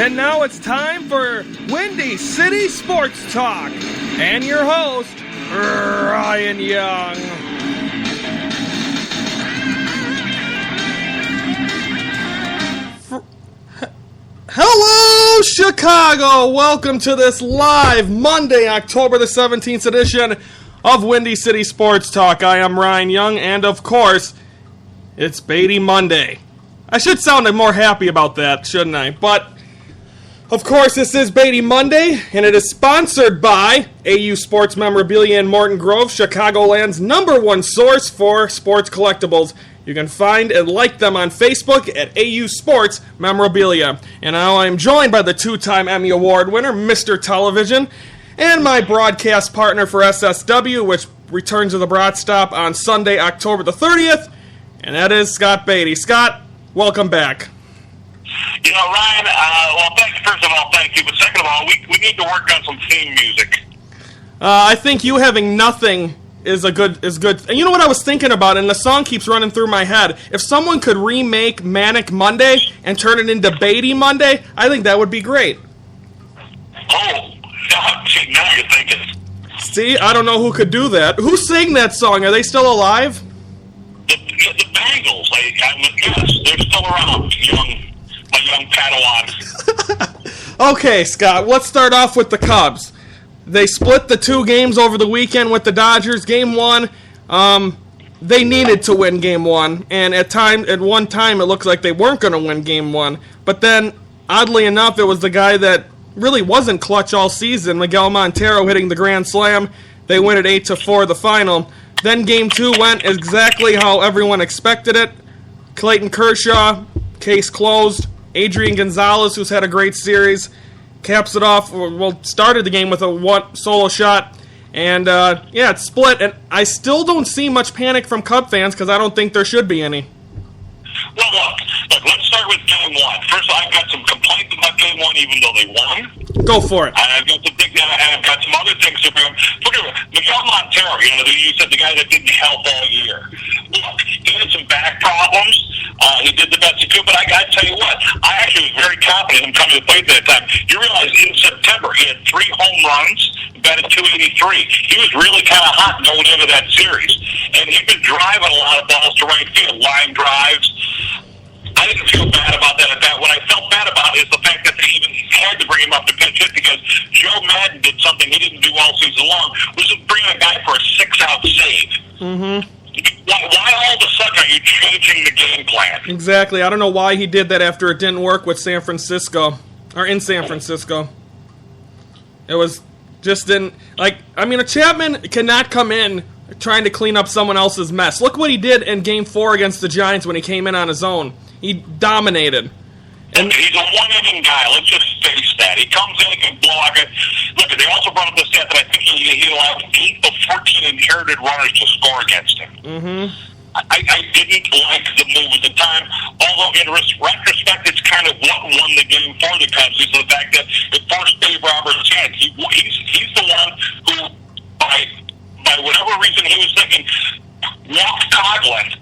And now it's time for Windy City Sports Talk. And your host, Ryan Young. Hello, Chicago! Welcome to this live Monday, October the 17th edition of Windy City Sports Talk. I am Ryan Young, and of course, it's Beatty Monday. I should sound more happy about that, shouldn't I? But, of course, this is Beatty Monday, and it is sponsored by AU Sports Memorabilia in Morton Grove, Chicagoland's #1 source for sports collectibles. You can find and like them on Facebook at AU Sports Memorabilia. And now I'm joined by the two-time Emmy Award winner, Mr. Television, and my broadcast partner for SSW, which returns to the Broad Stop on Sunday, October the 30th, and that is Scott Beatty. Scott, welcome back. You know, Ryan, first of all, thank you. But second of all, we need to work on some theme music. I think you having nothing is good. And you know what I was thinking about, and the song keeps running through my head. If someone could remake Manic Monday and turn it into Beatty Monday, I think that would be great. Oh, now you're thinking. See, I don't know who could do that. Who sang that song? Are they still alive? The Bengals. Yes, they're still around. My young Padawans. Okay, Scott, let's start off with the Cubs. They split the two games over the weekend with the Dodgers. Game one, they needed to win Game 1, and at one time it looked like they weren't going to win Game 1. But then, oddly enough, it was the guy that really wasn't clutch all season, Miguel Montero, hitting the grand slam. They win it 8-4 the final. Then Game 2 went exactly how everyone expected it. Clayton Kershaw, case closed. Adrian Gonzalez, who's had a great series, caps it off, started the game with a solo shot, and it split, and I still don't see much panic from Cub fans, because I don't think there should be any. Well, look, let's start with Game 1. First of all, I've got some complaints about Game 1, even though they won. Go for it. I've got some other things to bring up. Look at Miguel Montero, you said the guy that didn't help all year. Look, he had some back problems. He did the best he could, but I got to tell you what, I actually was very confident in him coming to the plate at that time. You realize in September he had 3 home runs, batted .283. He was really kind of hot going into that series, and he'd been driving a lot of balls to right field, line drives. I didn't feel bad about that at that. What I felt bad about is the fact that they even had to bring him up to pinch hit, because Joe Madden did something he didn't do all season long, was to bring a guy for a 6-out save. Mm-hmm. Why all of a sudden are you changing the game plan? Exactly. I don't know why he did that after it didn't work with San Francisco, or in San Francisco. It was just a Chapman cannot come in trying to clean up someone else's mess. Look what he did in Game 4 against the Giants when he came in on his own. He dominated. And he's a one-inning guy. Let's just face that. He comes in and can blow out. Look, they also brought up the stat that I think he allowed 8 of 14 inherited runners to score against him. Mm-hmm. I didn't like the move at the time, although in retrospect, it's kind of what won the game for the Cubs, is the fact that it forced Dave Roberts' hand. He's the one who, by whatever reason he was thinking, walked Coghlan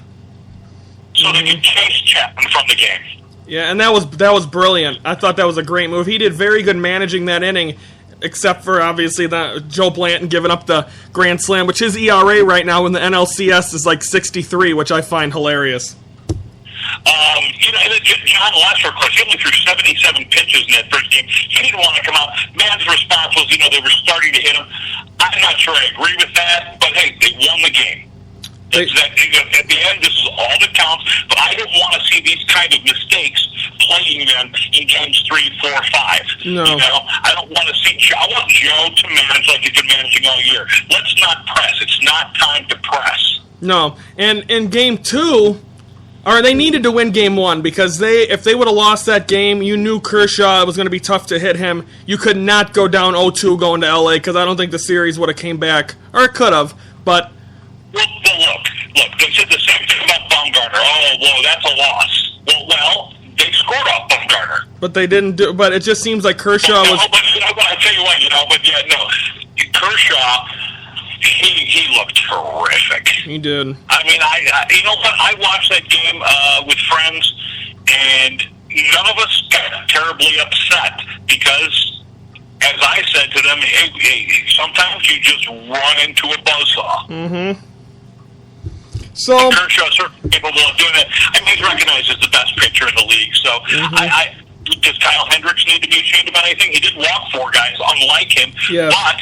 so they could chase Chapman from the game. Yeah, and that was brilliant. I thought that was a great move. He did very good managing that inning, except for, obviously, Joe Blanton giving up the grand slam, which his ERA right now in the NLCS is like 63, which I find hilarious. John Lester, of course, he only threw 77 pitches in that first game. He didn't want to come out. Man's response was, they were starting to hit him. I'm not sure I agree with that, but hey, they won the game. At the end, this is all that counts, but I don't want to see these kind of mistakes plaguing them in games 3, 4, 5. No. I don't want to see I want Joe to manage like he's been managing all year. Let's not press. It's not time to press. No, and in Game 2, they needed to win Game 1, because if they would have lost that game, you knew Kershaw, it was going to be tough to hit him. You could not go down 0-2 going to L.A., because I don't think the series would have came back, or it could have, but... Look, they said the same thing about Bumgarner. Oh, whoa, that's a loss. Well, they scored off Bumgarner. But they didn't do. But it just seems like Kershaw was. But I tell you what, Kershaw, he looked terrific. He did. I mean, I watched that game with friends, and none of us got terribly upset because, as I said to them, hey, sometimes you just run into a buzzsaw. Mm-hmm. So Kershaw's certainly capable of doing that. I mean, he's recognized as the best pitcher in the league. So, does Kyle Hendricks need to be ashamed about anything? He did walk 4 guys, unlike him, but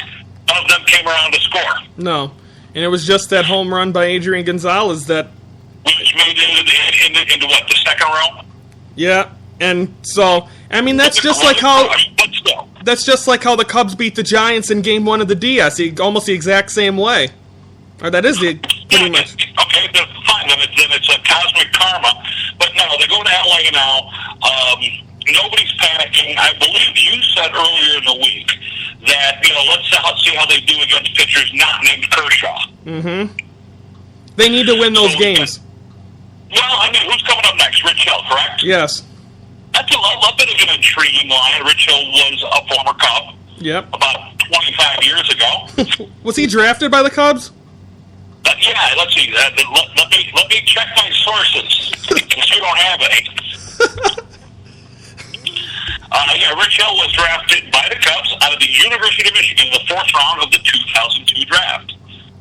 none of them came around to score. No, and it was just that home run by Adrian Gonzalez that which made it into what, the second row? Yeah, and so I mean that's just like how the Cubs beat the Giants in Game 1 of the DS, almost the exact same way. Or that is the pretty much. Okay, then fine. Then it's a cosmic karma. But no, they go to LA now. Nobody's panicking. I believe you said earlier in the week that let's see how they do against pitchers not named Kershaw. Mm-hmm. They need to win those games. Well, I mean, who's coming up next? Rich Hill, correct? Yes. That's a bit of an intriguing line. Rich Hill was a former Cub. Yep. About 25 years ago. Was he drafted by the Cubs? Yeah, let's see. Let me check my sources, because you don't have any. Rich Hill was drafted by the Cubs out of the University of Michigan in the 4th round of the 2002 draft.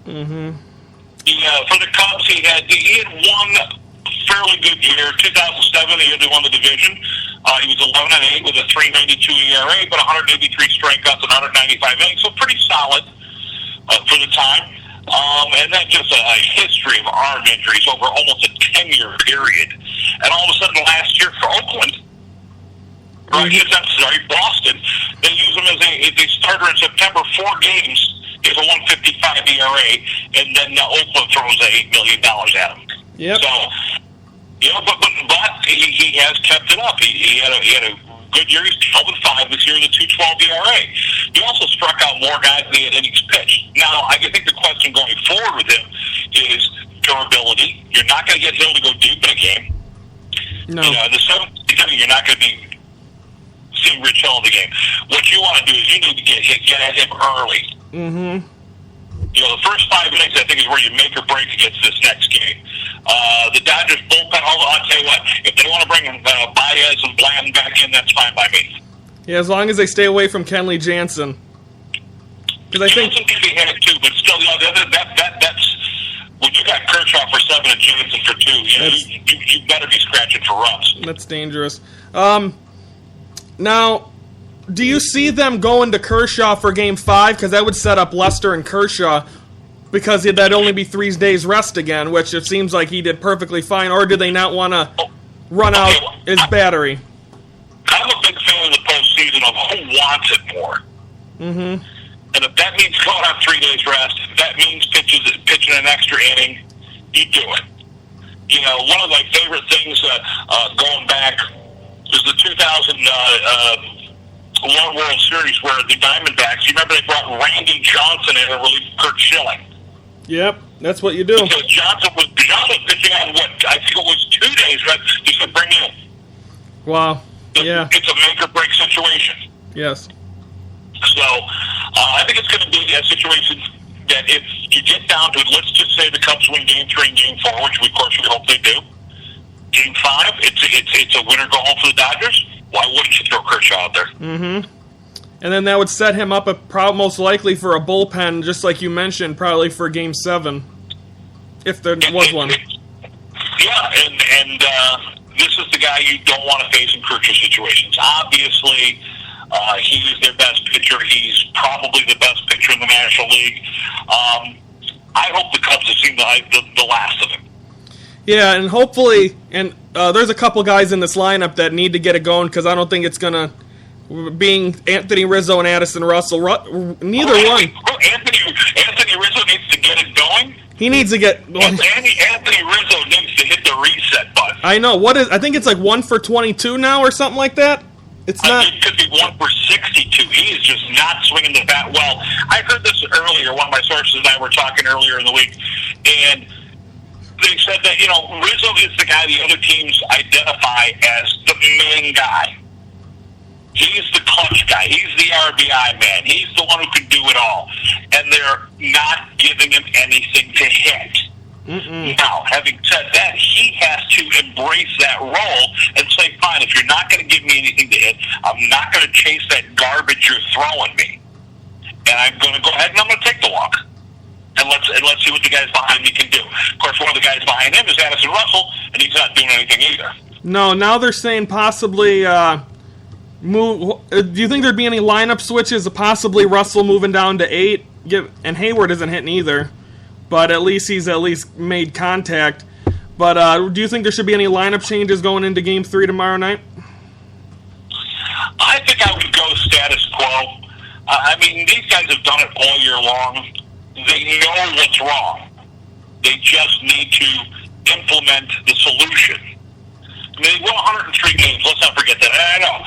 Mm-hmm. For the Cubs, he had one fairly good year. 2007, he had won the division. He was 11-8 with a 3.92 ERA, but 183 strikeouts and 195 innings, so pretty solid for the time. And then just a history of arm injuries over almost a 10-year period. And all of a sudden last year for Oakland, Boston, they use him as a starter in September, 4 games, gives a 155 ERA, and then Oakland throws $8 million at him. Yep. So, but he has kept it up. He had a good year. He's 12-5 this year with a 2.12 ERA. He also struck out more guys than he had innings pitched. Now, I think the question going forward with him is durability. You're not going to get Hill to go deep in a game. No. In the 7th inning, you're not going to be seeing Rich Hill in the game. What you want to do is you need to get at him early. Mm-hmm. The first 5 innings, I think, is where you make or break against this next game. The Dodgers bullpen, I'll tell you what, if they want to bring Baez and Bland back in, that's fine by me. Yeah, as long as they stay away from Kenley Jansen. Because I think Jansen can be hit too, but still, that's when you got Kershaw for 7 and Jansen for 2. You better be scratching for runs. That's dangerous. Now, do you see them going to Kershaw for Game 5? Because that would set up Lester and Kershaw, because that'd only be 3 days rest again, which it seems like he did perfectly fine. Or do they not want to run out his battery? I'm a big fan of the postseason of who wants it more. Mm-hmm. And if that means going on 3 days rest, if that means pitching an extra inning, you do it. One of my favorite things going back was the 2001 World Series where the Diamondbacks, you remember they brought Randy Johnson in to relieve Curt Schilling. Yep, that's what you do. So Johnson was pitching on I think it was 2 days rest. He said, bring him in. Wow. Yeah. It's a make or break situation. Yes. So I think it's going to be a situation that if you get down to it, let's just say the Cubs win Game 3 and Game 4, which we, of course, we hope they do. Game 5, it's a winner go home for the Dodgers. Why wouldn't you throw Kershaw out there? Mm-hmm. And then that would set him up most likely for a bullpen, just like you mentioned, probably for Game 7, if there was one. Yeah, and this is the guy you don't want to face in crucial situations. Obviously, he is their best pitcher. He's probably the best pitcher in the National League. I hope the Cubs have seen the last of him. Yeah, and hopefully, and there's a couple guys in this lineup that need to get it going, because I don't think it's going to, being Anthony Rizzo and Addison Russell, neither one. Anthony Rizzo needs to get it going. He needs to get... Anthony Rizzo needs to hit the reset button. I know. I think it's like 1 for 22 now or something like that. It's not... It could be 1 for 62. He is just not swinging the bat well. I heard this earlier. One of my sources and I were talking earlier in the week, and they said that, Rizzo is the guy the other teams identify as the main guy. He's the clutch guy. He's the RBI man. He's the one who can do it all. And they're not giving him anything to hit. Now, having said that, he has to embrace that role and say, fine, if you're not going to give me anything to hit, I'm not going to chase that garbage you're throwing me. And I'm going to go ahead and I'm going to take the walk. And let's see what the guys behind me can do. Of course, one of the guys behind him is Addison Russell, and he's not doing anything either. No, now they're saying possibly move. Do you think there'd be any lineup switches? Possibly Russell moving down to 8, and Hayward isn't hitting either, but at least he's made contact. But do you think there should be any lineup changes going into Game 3 tomorrow night? I think I would go status quo. I mean, these guys have done it all year long. They know what's wrong. They just need to implement the solution. I mean, they won 103 games. Let's not forget that. I know.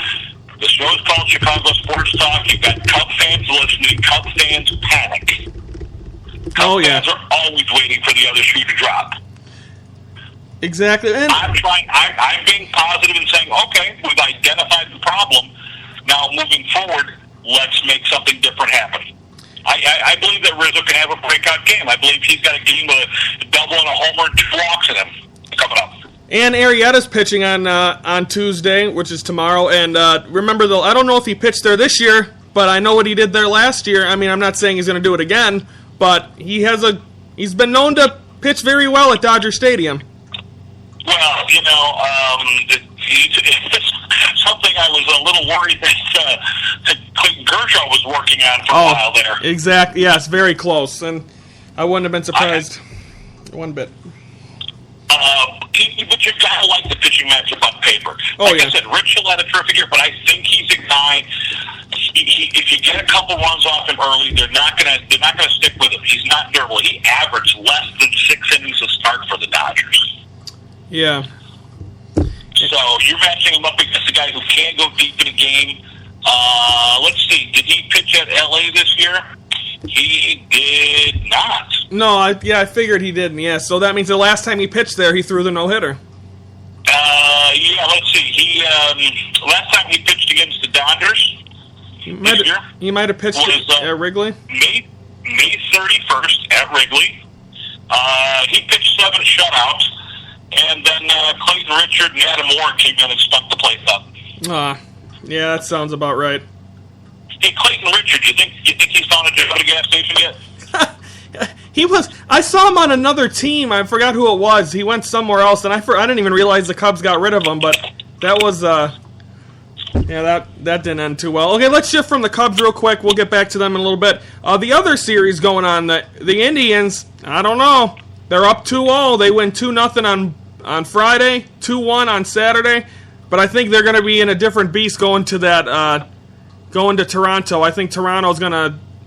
The show's called Chicago Sports Talk. You've got Cub fans listening. Cub fans panic. Cub fans are always waiting for the other shoe to drop. Exactly. And I'm being positive and saying, okay, we've identified the problem. Now, moving forward, let's make something different happen. I believe that Rizzo can have a breakout game. I believe he's got a game with a double and a homer and 2 walks in him coming up. And Arrieta's pitching on Tuesday, which is tomorrow. And remember, I don't know if he pitched there this year, but I know what he did there last year. I mean, I'm not saying he's going to do it again, but he's been known to pitch very well at Dodger Stadium. Well, it's something I was a little worried that Clayton Kershaw was working on for a while there. Exactly. Yes, very close, and I wouldn't have been surprised one bit. But you gotta like the pitching matchup on paper. I said, Rich Hill had a terrific year, but I think he's a guy. If you get a couple runs off him early, they're not gonna stick with him. He's not durable. He averaged less than 6 innings a start for the Dodgers. Yeah. So you're matching him up against a guy who can't go deep in a game. Let's see. Did he pitch at LA this year? He did not. No, I figured he didn't. Yeah, so that means the last time he pitched there, he threw the no-hitter. Yeah. Let's see. He last time he pitched against the Dodgers. He might have pitched at Wrigley. May 31st at Wrigley. He pitched 7 shutouts. And then Clayton Richard and Adam Warren came in and stunk the place up. Yeah, that sounds about right. Hey, Clayton Richard, you think he's found a job at a gas station yet? I saw him on another team. I forgot who it was. He went somewhere else, and I didn't even realize the Cubs got rid of him. But that was that didn't end too well. Okay, let's shift from the Cubs real quick. We'll get back to them in a little bit. The other series going on, the Indians. I don't know. They're up 2-0. They win 2-0 on Friday, 2-1 on Saturday. But I think they're going to be in a different beast going to Toronto. I think Toronto's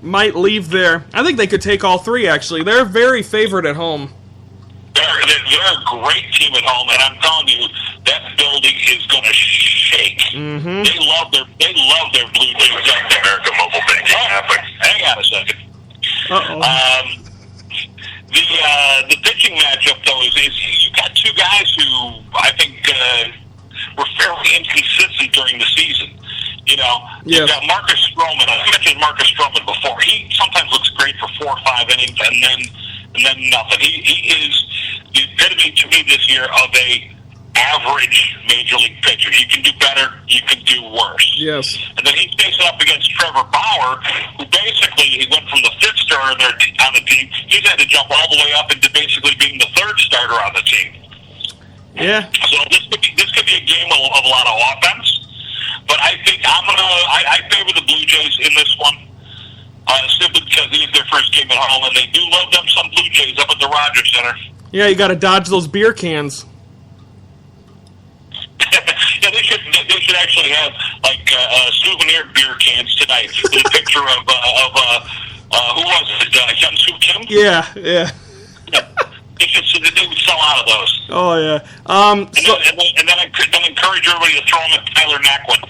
might leave there. I think they could take all 3, actually. They're very favored at home. They're a great team at home, and I'm telling you, that building is going to shake. Mm-hmm. They love their Blue Jays up there. American Mobile Banking happen. Hang on a second. Uh-oh. The pitching matchup, though, is you've got 2 guys who I think were fairly inconsistent during the season. You've got Marcus Stroman. I mentioned Marcus Stroman before. He sometimes looks great for 4 or 5 innings, and then nothing. He is the epitome to me this year of a average major league pitcher. You can do better, you can do worse. Yes. And then he's facing up against Trevor Bauer, who basically he went from the 5th starter on the team. He's had to jump all the way up into basically being the 3rd starter on the team. Yeah. So this could be a game of a lot of offense. But I think I favor the Blue Jays in this one, simply because it is their first game at home, and they do love them some Blue Jays up at the Rogers Center. Yeah, you got to dodge those beer cans. Yeah, they should actually have souvenir beer cans tonight with a picture of who was it? Hyun Soo Kim? Yeah. They would sell out of those. Oh yeah. And then encourage everybody to throw them at Tyler Naquin.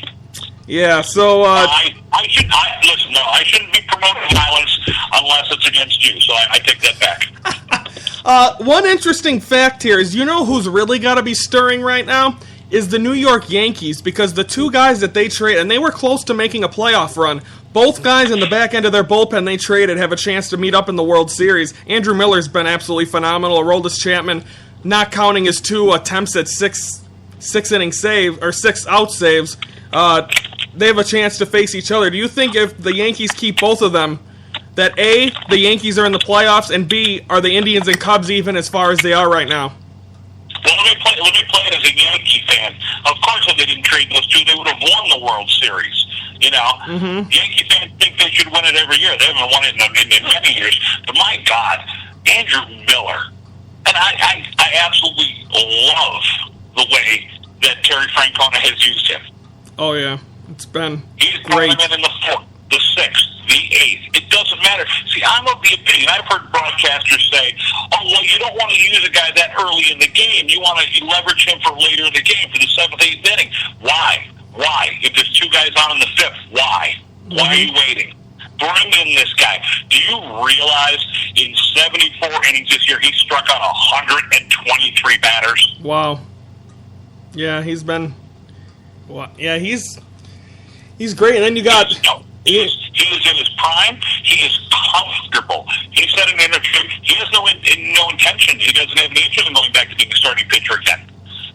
Yeah. So I shouldn't be promoting violence unless it's against you. So I take that back. One interesting fact here is, who's really got to be stirring right now is the New York Yankees, because the 2 guys that they trade, and they were close to making a playoff run, both guys in the back end of their bullpen they traded have a chance to meet up in the World Series. Andrew Miller's been absolutely phenomenal. Aroldis Chapman, not counting his 2 attempts at six inning save or 6 out saves, they have a chance to face each other. Do you think if the Yankees keep both of them, that A, the Yankees are in the playoffs, and B, are the Indians and Cubs even as far as they are right now? Well, let me play it as a Yankee fan. Of course, if they didn't trade those two, they would have won the World Series. You know, Yankee fans think they should win it every year. They haven't won it in many years. But my God, Andrew Miller, and I absolutely love the way that Terry Francona has used him. Oh yeah, it's been He's great. He's in the 4th, the 6th, the 8th. It doesn't matter. See, I'm of the opinion, I've heard broadcasters say, oh, well, you don't want to use a guy that early in the game. You want to leverage him for later in the game, for the 7th, 8th inning. Why? If there's 2 guys on in the 5th, why? Why are you waiting? Bring in this guy. Do you realize in 74 innings this year, he struck out 123 batters? Wow. Yeah, he's been... Well, yeah, he's great. And then you got... He is in his prime. He is comfortable. He said in an interview, he has no intention. He doesn't have any interest in going back to being a starting pitcher again.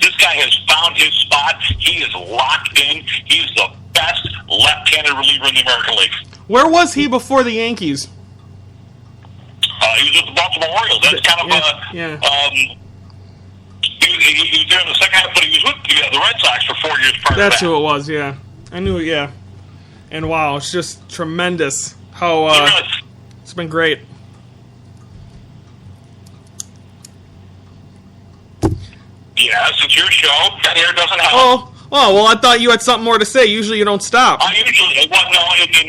This guy has found his spot. He is locked in. He is the best left-handed reliever in the American League. Where was he before the Yankees? He was with the Baltimore Orioles. That's kind of he was there in the second half, but he was with the Red Sox for 4 years prior to that. That's who it was, yeah. I knew it, yeah. And wow, it's just tremendous how it's been great. Yes, it's your show. That air doesn't help. Oh, well, I thought you had something more to say. Usually you don't stop. In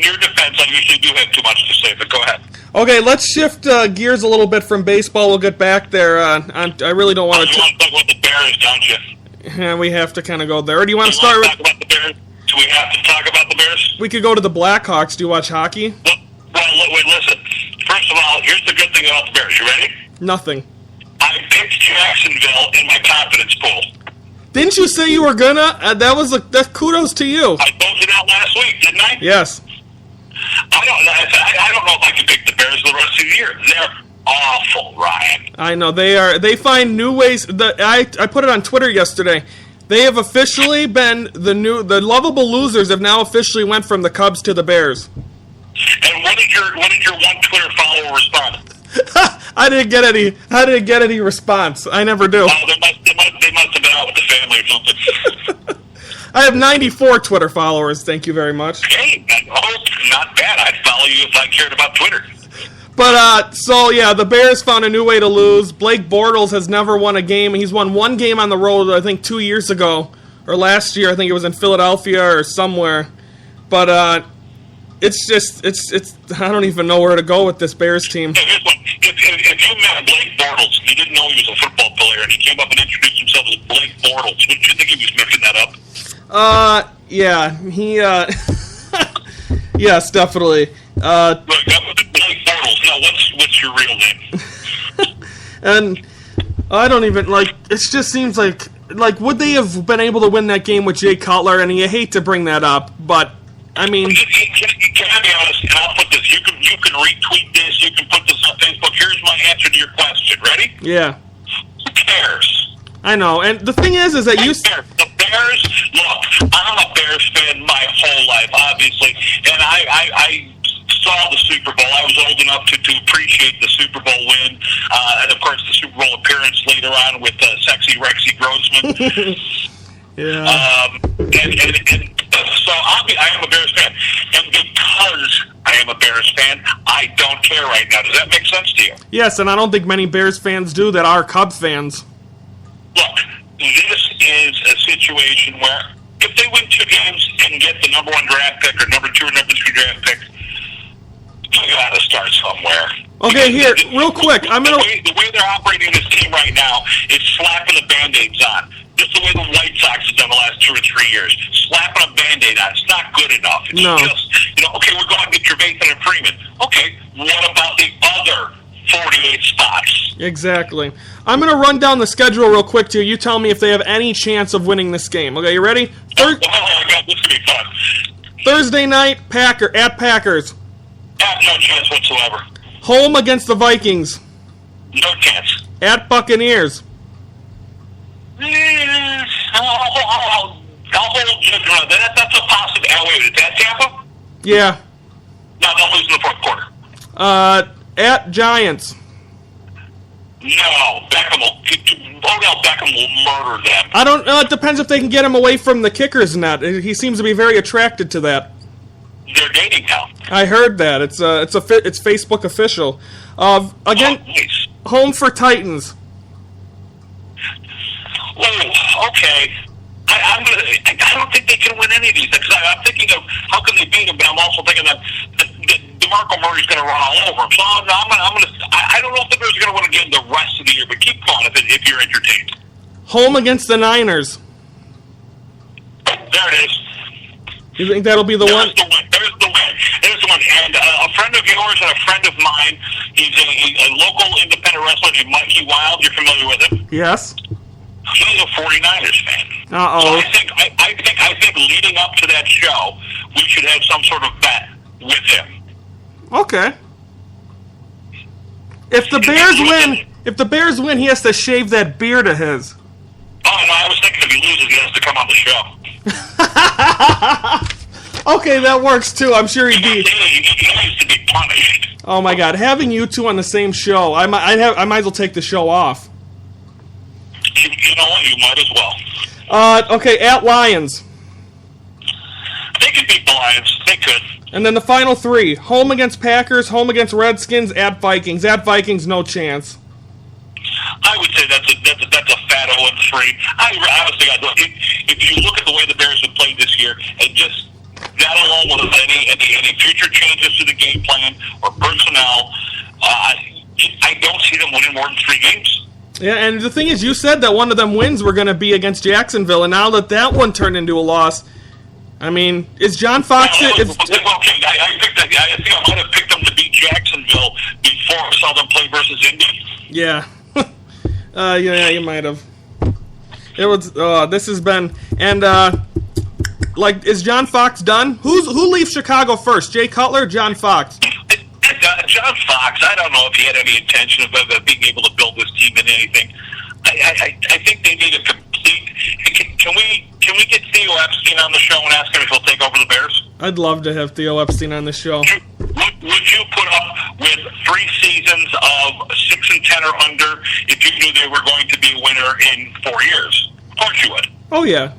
your defense, I usually do have too much to say, but go ahead. Okay, let's shift gears a little bit from baseball. We'll get back there. I really don't want to... You want to talk about the Bears, don't you? Yeah, we have to kind of go there. Or do you want to start with... Talk about the Bears? Do we have to talk about the Bears? We could go to the Blackhawks. Do you watch hockey? Well, wait, listen. First of all, here's the good thing about the Bears. You ready? Nothing. I picked Jacksonville in my confidence pool. Didn't you say you were gonna? That's kudos to you. I told you that last week, didn't I? Yes. I don't know if I can pick the Bears the rest of the year. They're awful, Ryan. I know they are. They find new ways. I put it on Twitter yesterday. They have officially been the lovable losers have now officially went from the Cubs to the Bears. And what did your one Twitter follower respond? I didn't get any response. I never do. Oh, they must have been out with the family or something. I have 94 Twitter followers. Thank you very much. Hey, not bad. I'd follow you if I cared about Twitter. But, so, yeah, the Bears found a new way to lose. Blake Bortles has never won a game. He's won one game on the road, I think, 2 years ago. Or last year, I think it was in Philadelphia or somewhere. But, it's just, I don't even know where to go with this Bears team. Hey, here's one. If you met Blake Bortles and you didn't know he was a football player and he came up and introduced himself as Blake Bortles, wouldn't you think he was making that up? Yeah, he, yes, definitely. Look, Blake Bortles. Now, what's your real name? And I don't even, it just seems like, would they have been able to win that game with Jay Cutler? And you hate to bring that up, but, I mean... Can I be honest? And I'll put this. You can retweet this. You can put this on Facebook. Here's my answer to your question. Ready? Yeah. Who cares? I know. And the thing is that you... The Bears, look, I'm a Bears fan my whole life, obviously. And I saw the Super Bowl. I was old enough to appreciate the Super Bowl win. And, of course, the Super Bowl appearance later on with sexy Rexy Grossman. Yeah. And so I am a Bears fan. And because I am a Bears fan, I don't care right now. Does that make sense to you? Yes, and I don't think many Bears fans do that are Cubs fans. Look, this is a situation where if they win 2 games and get the number 1 draft pick or number 2 or number 3 draft pick, you got to start somewhere. Okay, here, real quick. The way they're operating this team right now is slapping the Band-Aids on. Just the way the White Sox have done the last 2 or 3 years. Slapping a Band-Aid on. It's not good enough. It's just, okay, we're going to get Trevathan and Freeman. Okay, what about the other 48 spots? Exactly. I'm going to run down the schedule real quick to you. You tell me if they have any chance of winning this game. Okay, you ready? Oh, my God, this is going to be fun. Thursday night, at Packers. No chance whatsoever. Home against the Vikings. No chance. At Buccaneers. I'll hold judgment on that. That's a positive. Wait, is that Tampa? Yeah. No, they'll lose in the fourth quarter. At Giants. No, Odell Beckham will murder them. I don't know. It depends if they can get him away from the kicker's net. He seems to be very attracted to that. They're dating now. I heard that. It's Facebook official. Again, Nice. home for Titans. Oh, okay. I don't think they can win any of these because I'm thinking of how can they beat them, but I'm also thinking that DeMarco Murray's going to run all over them. So I don't know if the Bears are going to win a game the rest of the year, but keep going if you're entertained. Home against the Niners. There it is. You think that'll be the one? There's the win. And a friend of yours and a friend of mine, he's a local independent wrestler named Mikey Wild. You're familiar with him? Yes. He's a 49ers fan. Uh-oh. So I think leading up to that show, we should have some sort of bet with him. Okay. If the Bears win, he has to shave that beard of his. Oh no, I was thinking if he loses, he has to come on the show. Okay, that works too. I'm sure he'd be. He needs to be punished. Oh my God, having you two on the same show, I might as well take the show off. You know what? You might as well. Okay, at Lions. They could beat the Lions. They could. And then the final three: home against Packers, home against Redskins, at Vikings. At Vikings, no chance. I would say that's a fat 0-3. Honestly, if you look at the way the Bears have played this year, and just that alone with any future changes to the game plan or personnel, I don't see them winning more than 3 games. Yeah, and the thing is, you said that one of them wins were going to be against Jacksonville, and now that one turned into a loss, I mean, is John Fox... I think I might have picked them to beat Jacksonville before I saw them play versus Indy. Yeah. Yeah, you might have. It was... this has been... And, is John Fox done? Who leaves Chicago first? Jay Cutler or John Fox? John Fox, I don't know if he had any intention of being able to build this team in anything. I think they need a complete... Can we get Theo Epstein on the show and ask him if he'll take over the Bears? I'd love to have Theo Epstein on the show. Would you put up with 3 seasons of 6-10 or under if you knew they were going to be a winner in 4 years? Of course you would. Oh, yeah.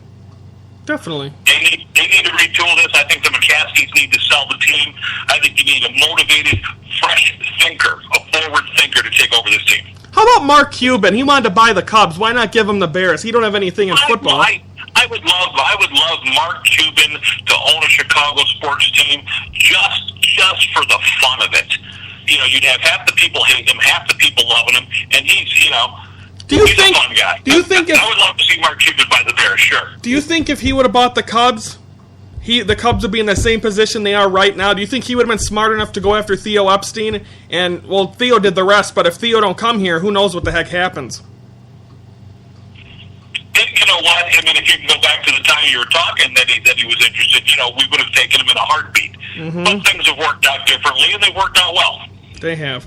Definitely. They need to retool this. I think the McCaskies need to sell the team. I think you need a motivated, fresh thinker, a forward thinker to take over this team. How about Mark Cuban? He wanted to buy the Cubs. Why not give him the Bears? He don't have anything in football. I would love Mark Cuban to own a Chicago sports team just for the fun of it. You know, you'd have half the people hating him, half the people loving him, and he's a fun guy. Do you think I would love to see Mark Cuban buy the Bears, sure. Do you think if he would have bought the Cubs, the Cubs would be in the same position they are right now? Do you think he would have been smart enough to go after Theo Epstein? And, well, Theo did the rest, but if Theo don't come here, who knows what the heck happens? You know what? I mean, if you can go back to the time you were talking that he was interested, we would have taken him in a heartbeat. Mm-hmm. But things have worked out differently, and they've worked out well. They have.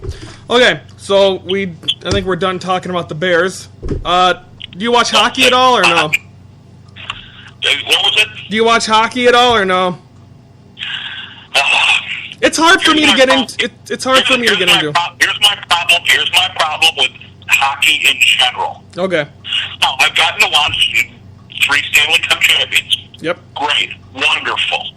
Okay, so I think we're done talking about the Bears. Do you watch hockey at all, or no? What was it? Do you watch hockey at all, or no? It's hard for me to get into. It's hard for me to get into. Here's my problem. Here's my problem with hockey in general. Okay. Now, I've gotten to watch 3 Stanley Cup champions. Yep. Great. Wonderful.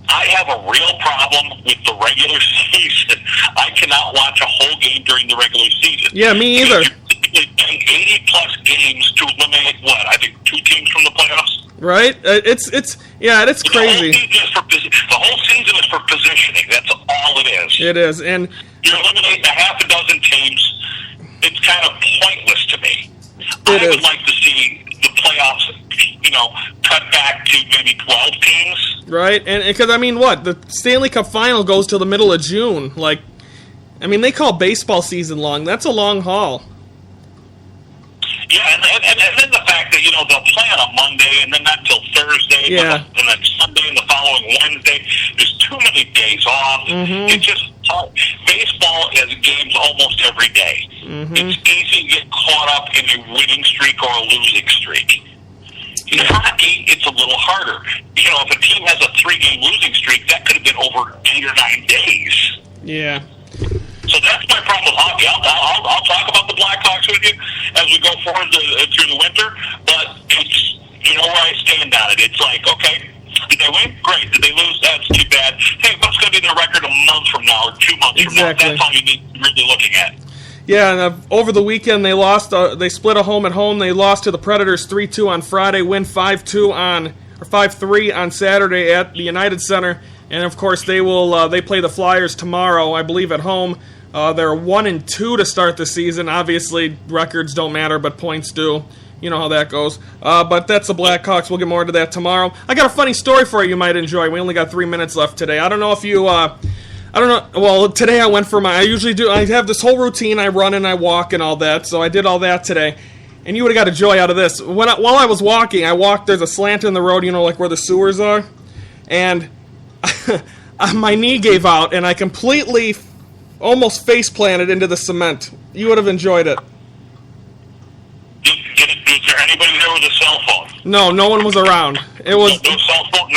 I have a real problem with the regular season. I cannot watch a whole game during the regular season. Yeah, me either. You're typically playing 80-plus games to eliminate, I think 2 teams from the playoffs? Right? It's crazy. The whole season is for positioning. That's all it is. It is, and you're eliminating a half a dozen teams. It's kind of pointless to me. I would like to see the playoffs, cut back to maybe 12 teams. Right, and because the Stanley Cup Final goes till the middle of June. They call baseball season long. That's a long haul. Yeah, and then the fact that, they'll play on a Monday and then not till Thursday, Yeah. and then Sunday and the following Wednesday. There's too many days off. Mm-hmm. It's just hard. Baseball has games almost every day. Mm-hmm. It's easy to get caught up in a winning streak or a losing streak. In hockey, it's a little harder. If a team has a 3-game losing streak, that could have been over 8 or 9 days. Yeah. So that's my problem with hockey. I'll talk about the Blackhawks with you as we go forward through the winter, but it's, where I stand on it. It's like, okay, did they win? Great. Did they lose? That's too bad. Hey, what's going to be their record a month from now or 2 months from now? That's all you need to be really looking at. Yeah, and over the weekend they lost. They split a home at home. They lost to the Predators 3-2 on Friday. Win 5-3 on Saturday at the United Center. And of course they will. They play the Flyers tomorrow, I believe, at home. They're 1-2 to start the season. Obviously, records don't matter, but points do. You know how that goes. But that's the Blackhawks. We'll get more into that tomorrow. I got a funny story for you might enjoy. We only got 3 minutes left today. I don't know if you... I don't know. Well, today I went for I usually do. I have this whole routine. I run and I walk and all that. So I did all that today. And you would have got a joy out of this. While I was walking, there's a slant in the road, like where the sewers are. And my knee gave out and I completely almost face planted into the cement. You would have enjoyed it. Is there anybody there with a cell phone? No one was around. It was no cell phone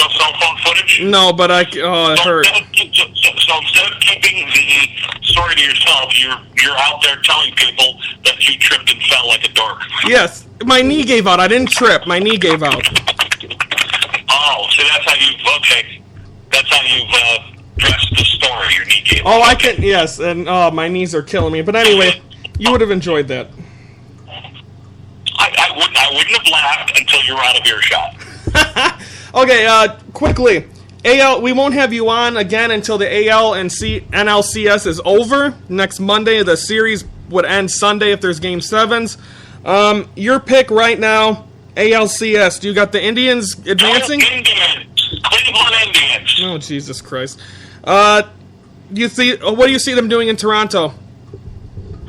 footage. No, but it hurt. So instead of keeping the story to yourself, you're out there telling people that you tripped and fell like a dork. Yes, my knee gave out. I didn't trip. My knee gave out. Oh, so that's how you've dressed the story. Your knee gave out. Oh, I can. Yes, and my knees are killing me. But anyway, you would have enjoyed that. I wouldn't have laughed until you were out of earshot. Okay, quickly. AL, we won't have you on again until the AL and NLCS is over. Next Monday, the series would end Sunday if there's Game 7s. Your pick right now, ALCS. Do you got the Indians advancing? Cleveland Indians. Oh, Jesus Christ. What do you see them doing in Toronto?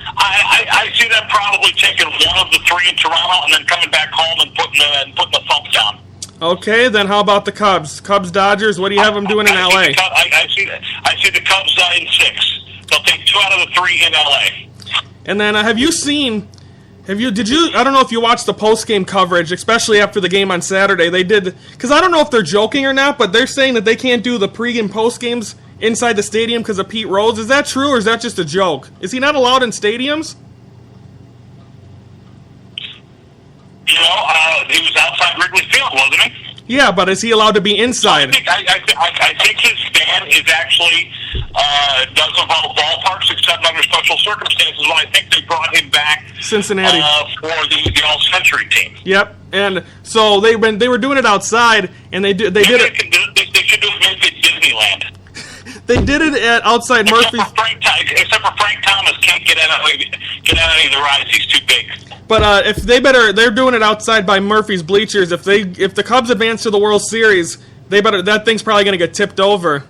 I see them probably taking one of the 3 in Toronto and then coming back home and putting the thump down. Okay, then how about the Cubs? Cubs-Dodgers, what do you have them doing in L.A.? I see the Cubs in 6. They'll take 2 out of the 3 in L.A. And then I don't know if you watched the post-game coverage, especially after the game on Saturday. They did, because I don't know if they're joking or not, but they're saying that they can't do the pre- and post-games inside the stadium because of Pete Rose. Is that true, or is that just a joke? Is he not allowed in stadiums? He was outside Wrigley Field, wasn't he? Yeah, but is he allowed to be inside? I think his ban is actually does involve ballparks except under special circumstances. Well, I think they brought him back Cincinnati for the All-Century team. Yep, and so they were doing it outside, and they did it. They should do it maybe at Disneyland. They did it at outside Murphy's. Except for Frank Thomas can't get out of any of the rides. He's too big. But they're doing it outside by Murphy's bleachers. If the Cubs advance to the World Series, that thing's probably going to get tipped over.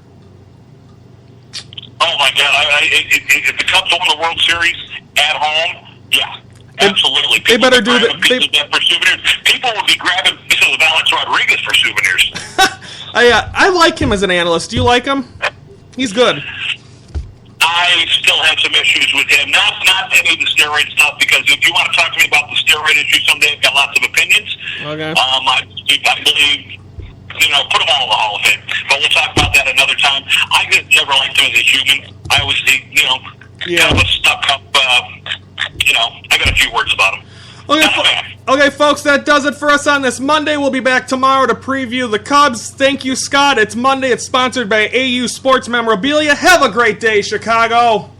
Oh my God! If the Cubs win the World Series at home, yeah, absolutely. They better do that for souvenirs. People would be grabbing pieces of Alex Rodriguez for souvenirs. I like him as an analyst. Do you like him? He's good. I still have some issues with him. Not any of the steroid stuff, because if you want to talk to me about the steroid issue someday, I've got lots of opinions. Okay. I believe, put them all in the Hall of Fame. But we'll talk about that another time. I just never liked him as a human. I always think, kind of a stuck-up, I got a few words about him. Okay, folks, that does it for us on this Monday. We'll be back tomorrow to preview the Cubs. Thank you, Scott. It's Monday. It's sponsored by AU Sports Memorabilia. Have a great day, Chicago.